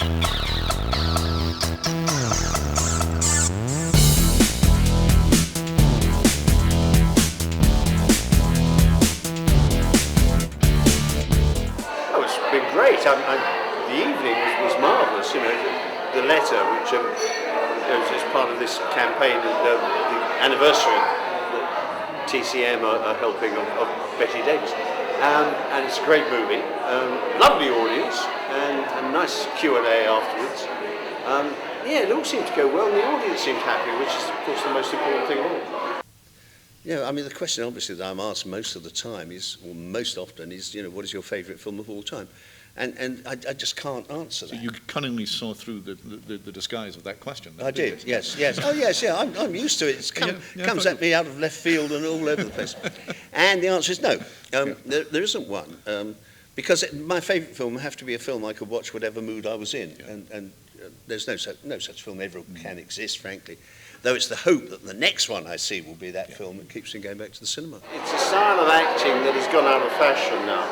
Oh, it's been great. The evening was marvellous. You know, the letter, which is part of this campaign, the anniversary that TCM are helping of Betty Davis. And it's a great movie, lovely audience, and a nice Q&A afterwards. Yeah, it all seemed to go well, and the audience seemed happy, which is, of course, the most important thing of all. Yeah, I mean, the question obviously that I'm asked most of the time is, or most often is, you know, what is your favourite film of all time? And I just can't answer that. So you cunningly saw through the disguise of that question. I did, yes. Oh, yes, yeah, I'm used to it. It comes at me out of left field and all over the place. And the answer is no. There isn't one. Because my favourite film would have to be a film I could watch whatever mood I was in. Yeah. And there's no such film ever can exist, frankly. Though it's the hope that the next one I see will be that film that keeps me going back to the cinema. It's a style of acting that has gone out of fashion now.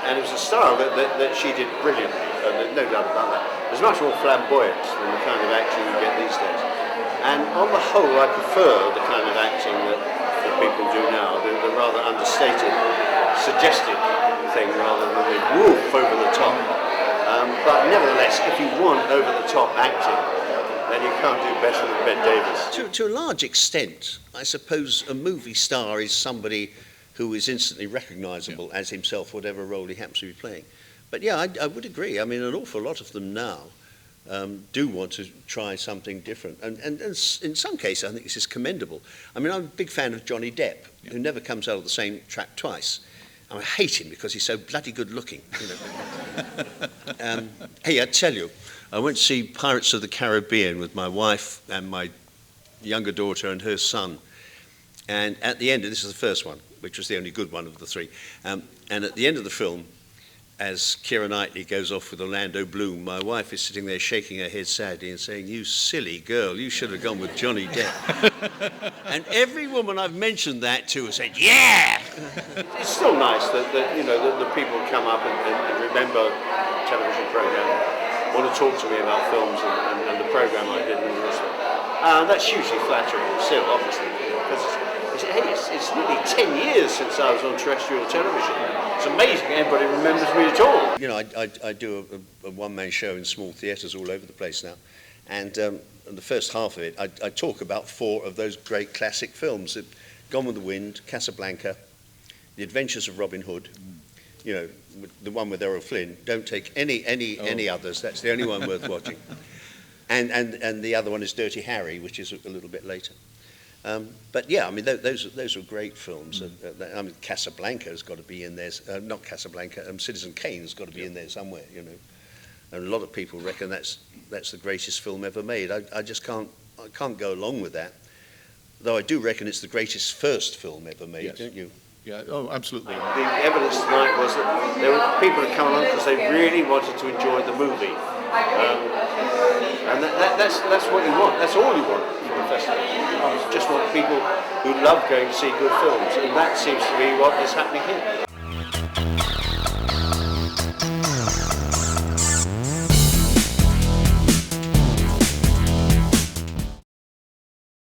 And it was a style that she did brilliantly, no doubt about that. It was much more flamboyant than the kind of acting you get these days. And on the whole, I prefer the kind of acting that people do now, the rather understated, suggestive thing rather than the woof over the top. But nevertheless, if you want over-the-top acting, then you can't do better than Bette Davis. To a large extent, I suppose a movie star is somebody who is instantly recognisable as himself, whatever role he happens to be playing. But yeah, I would agree. I mean, an awful lot of them now do want to try something different. And in some cases, I think this is commendable. I mean, I'm a big fan of Johnny Depp, who never comes out of the same trap twice. I hate him because he's so bloody good looking. You know. Hey, I tell you, I went to see Pirates of the Caribbean with my wife and my younger daughter and her son. And at the end, this is the first one, which was the only good one of the three. And at the end of the film, as Keira Knightley goes off with Orlando Bloom, my wife is sitting there shaking her head sadly and saying, "You silly girl, you should have gone with Johnny Depp." And every woman I've mentioned that to has said, "Yeah!" It's still nice that you know, the people come up and remember the television programme, want to talk to me about films and the programme I did and all this stuff. That's hugely flattering still, obviously, because it's nearly 10 years since I was on terrestrial television. It's amazing anybody remembers me at all. You know, I do a one-man show in small theatres all over the place now, and the first half of it, I talk about 4 of those great classic films: Gone with the Wind, Casablanca, The Adventures of Robin Hood. You know, the one with Errol Flynn. Don't take any others. That's the only one worth watching. And the other one is Dirty Harry, which is a little bit later. But yeah, I mean, those are great films. I mean, Casablanca has got to be in there. Not Casablanca. Citizen Kane's got to be in there somewhere. You know, and a lot of people reckon that's the greatest film ever made. I just can't go along with that. Though I do reckon it's the greatest first film ever made, don't you? Yeah, oh, absolutely. The evidence tonight was that there were people who come along because they really wanted to enjoy the movie. And that's what you want. That's all you want from a festival. You just want people who love going to see good films, and that seems to be what is happening here.